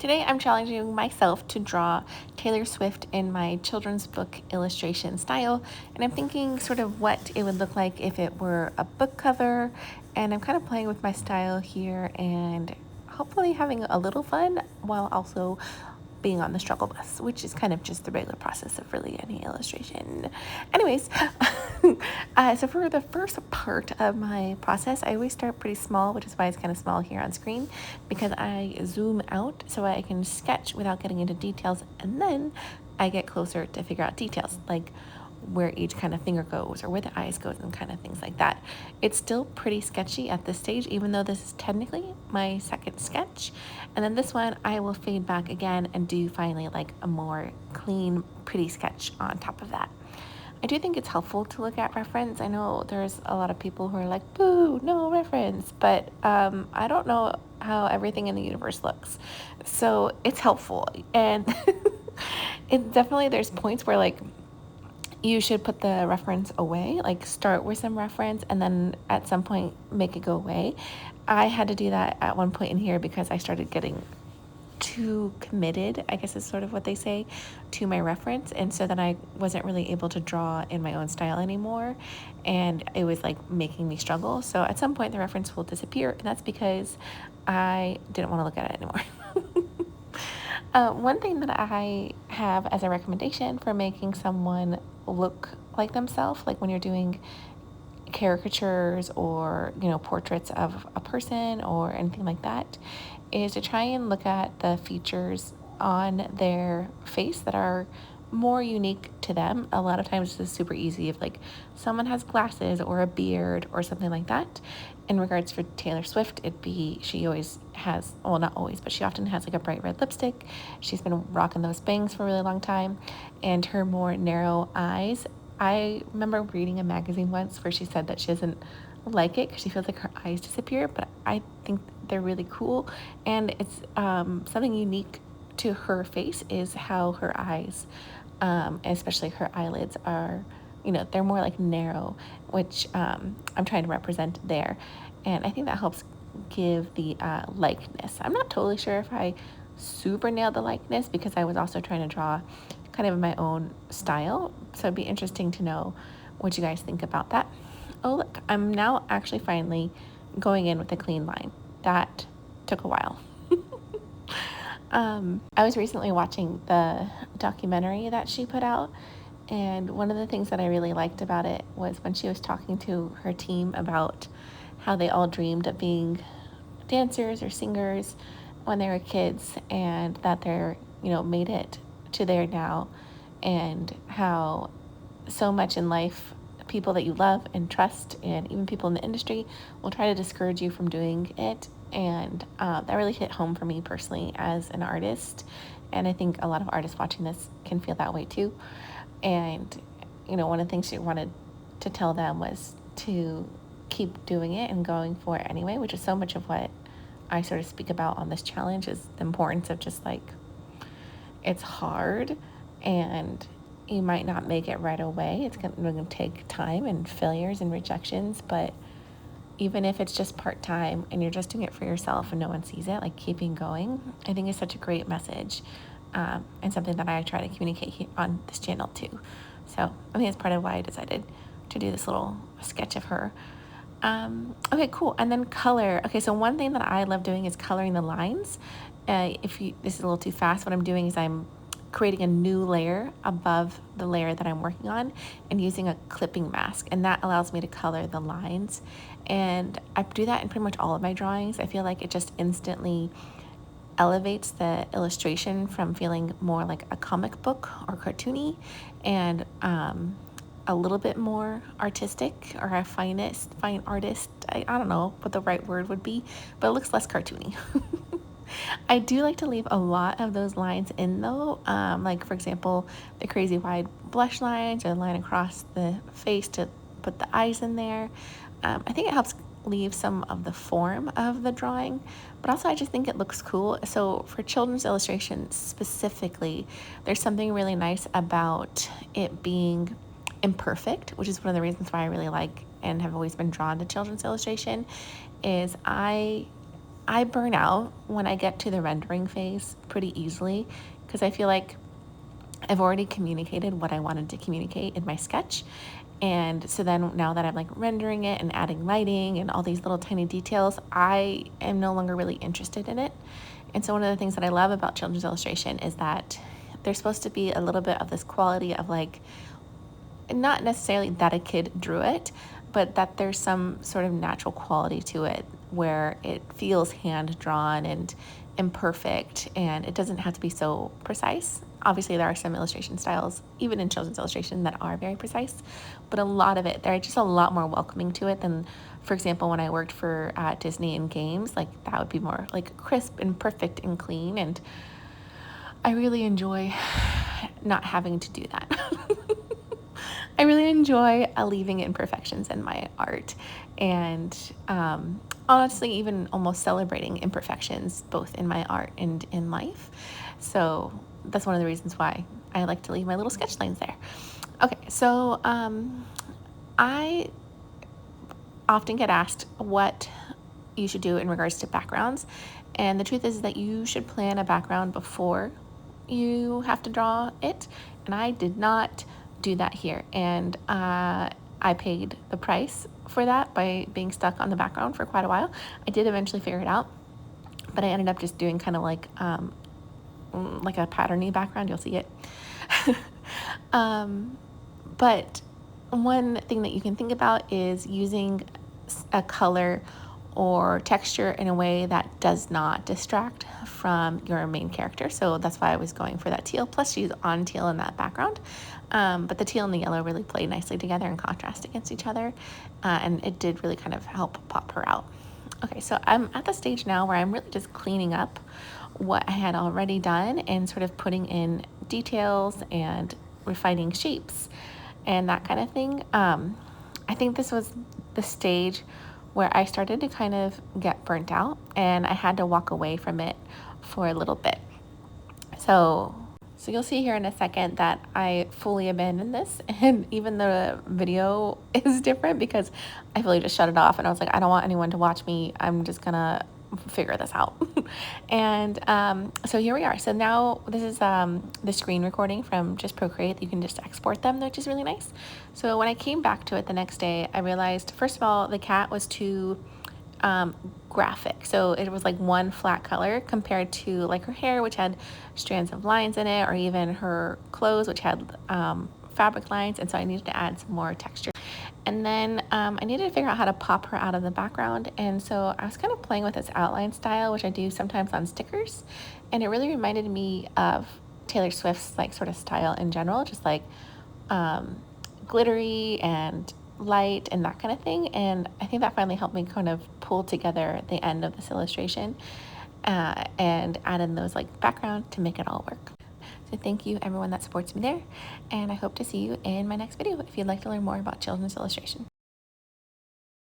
Today I'm challenging myself to draw Taylor Swift in my children's book illustration style, and I'm thinking sort of what it would look like if it were a book cover, and I'm kind of playing with my style here and hopefully having a little fun while also being on the struggle bus, which is kind of just the regular process of really any illustration. Anyways, so for the first part of my process, I always start pretty small, which is why it's kind of small here on screen, because I zoom out so I can sketch without getting into details, and then I get closer to figure out details, like where each kind of finger goes or where the eyes goes and kind of things like that. It's still pretty sketchy at this stage, even though this is technically my second sketch. And then this one I will fade back again and do finally like a more clean, pretty sketch on top of that. I do think it's helpful to look at reference. I know there's a lot of people who are like, boo, no reference, but I don't know how everything in the universe looks. So it's helpful. And it definitely, there's points where like you should put the reference away, like start with some reference and then at some point make it go away. I had to do that at one point in here because I started getting too committed, I guess is sort of what they say, to my reference. And so then I wasn't really able to draw in my own style anymore. And it was like making me struggle. So at some point the reference will disappear. And that's because I didn't want to look at it anymore. One thing that I have as a recommendation for making someone look like themselves, like when you're doing caricatures or portraits of a person or anything like that, is to try and look at the features on their face that are more unique to them. A lot of times it's super easy if like someone has glasses or a beard or something like that. In regards for Taylor Swift, she always has, well, not always, but she often has like a bright red lipstick. She's been rocking those bangs for a really long time, and her more narrow eyes. I remember reading a magazine once where she said that she doesn't like it because she feels like her eyes disappear, but I think they're really cool, and it's something unique to her face is how her eyes, especially her eyelids, are, they're more like narrow, which I'm trying to represent there. And I think that helps give the likeness. I'm not totally sure if I super nailed the likeness because I was also trying to draw kind of in my own style. So it'd be interesting to know what you guys think about that. Oh, look, I'm now actually finally going in with a clean line. That took a while. I was recently watching the documentary that she put out, and one of the things that I really liked about it was when she was talking to her team about how they all dreamed of being dancers or singers when they were kids, and that they're, made it to there now, and how so much in life, people that you love and trust, and even people in the industry, will try to discourage you from doing it. And that really hit home for me personally as an artist. And I think a lot of artists watching this can feel that way too. And, one of the things she wanted to tell them was to keep doing it and going for it anyway, which is so much of what I sort of speak about on this challenge, is the importance of just like, it's hard and you might not make it right away. It's going to take time and failures and rejections, but even if it's just part-time and you're just doing it for yourself and no one sees it, like keeping going, I think is such a great message, and something that I try to communicate on this channel too. So I think it's part of why I decided to do this little sketch of her. Okay, cool. And then color. Okay, so one thing that I love doing is coloring the lines. This is a little too fast, what I'm doing is I'm creating a new layer above the layer that I'm working on and using a clipping mask, and that allows me to color the lines. And I do that in pretty much all of my drawings. I feel like it just instantly elevates the illustration from feeling more like a comic book or cartoony, and a little bit more artistic, or a fine artist. I don't know what the right word would be, but it looks less cartoony. I do like to leave a lot of those lines in though, like for example, the crazy wide blush lines, or the line across the face to put the eyes in there. I think it helps leave some of the form of the drawing, but also I just think it looks cool. So for children's illustrations specifically, there's something really nice about it being imperfect, which is one of the reasons why I really like and have always been drawn to children's illustration. Is I I burn out when I get to the rendering phase pretty easily because I feel like I've already communicated what I wanted to communicate in my sketch. And so then now that I'm like rendering it and adding lighting and all these little tiny details, I am no longer really interested in it. And so one of the things that I love about children's illustration is that there's supposed to be a little bit of this quality of like, not necessarily that a kid drew it, but that there's some sort of natural quality to it where it feels hand drawn and imperfect, and it doesn't have to be so precise. Obviously, there are some illustration styles, even in children's illustration, that are very precise, but a lot of it, they're just a lot more welcoming to it than, for example, when I worked for Disney and games, like that would be more like crisp and perfect and clean, and I really enjoy not having to do that. I really enjoy leaving imperfections in my art, and honestly, even almost celebrating imperfections both in my art and in life. So that's one of the reasons why I like to leave my little sketch lines there. Okay, so I often get asked what you should do in regards to backgrounds, and the truth is that you should plan a background before you have to draw it, and I did not do that here, and I paid the price for that by being stuck on the background for quite a while. I did eventually figure it out, but I ended up just doing kind of like a patterny background. You'll see it. But one thing that you can think about is using a color or texture in a way that does not distract from your main character. So that's why I was going for that teal. Plus she's on teal in that background. But the teal and the yellow really play nicely together and contrast against each other. And it did really kind of help pop her out. Okay, so I'm at the stage now where I'm really just cleaning up what I had already done and sort of putting in details and refining shapes and that kind of thing. I think this was the stage where I started to kind of get burnt out and I had to walk away from it for a little bit. So you'll see here in a second that I fully abandoned this, and even the video is different because I fully just shut it off and I was like, I don't want anyone to watch me. I'm just gonna figure this out. And so here we are. So now this is the screen recording from just Procreate. You can just export them, which is really nice. So when I came back to it the next day, I realized, first of all, the cat was too graphic. So it was like one flat color compared to like her hair, which had strands of lines in it, or even her clothes, which had fabric lines. And so I needed to add some more texture. And then I needed to figure out how to pop her out of the background. And so I was kind of playing with this outline style, which I do sometimes on stickers. And it really reminded me of Taylor Swift's like sort of style in general, just like glittery and light and that kind of thing. And I think that finally helped me kind of pull together the end of this illustration and add in those like background to make it all work. So thank you everyone that supports me there, and I hope to see you in my next video if you'd like to learn more about children's illustration.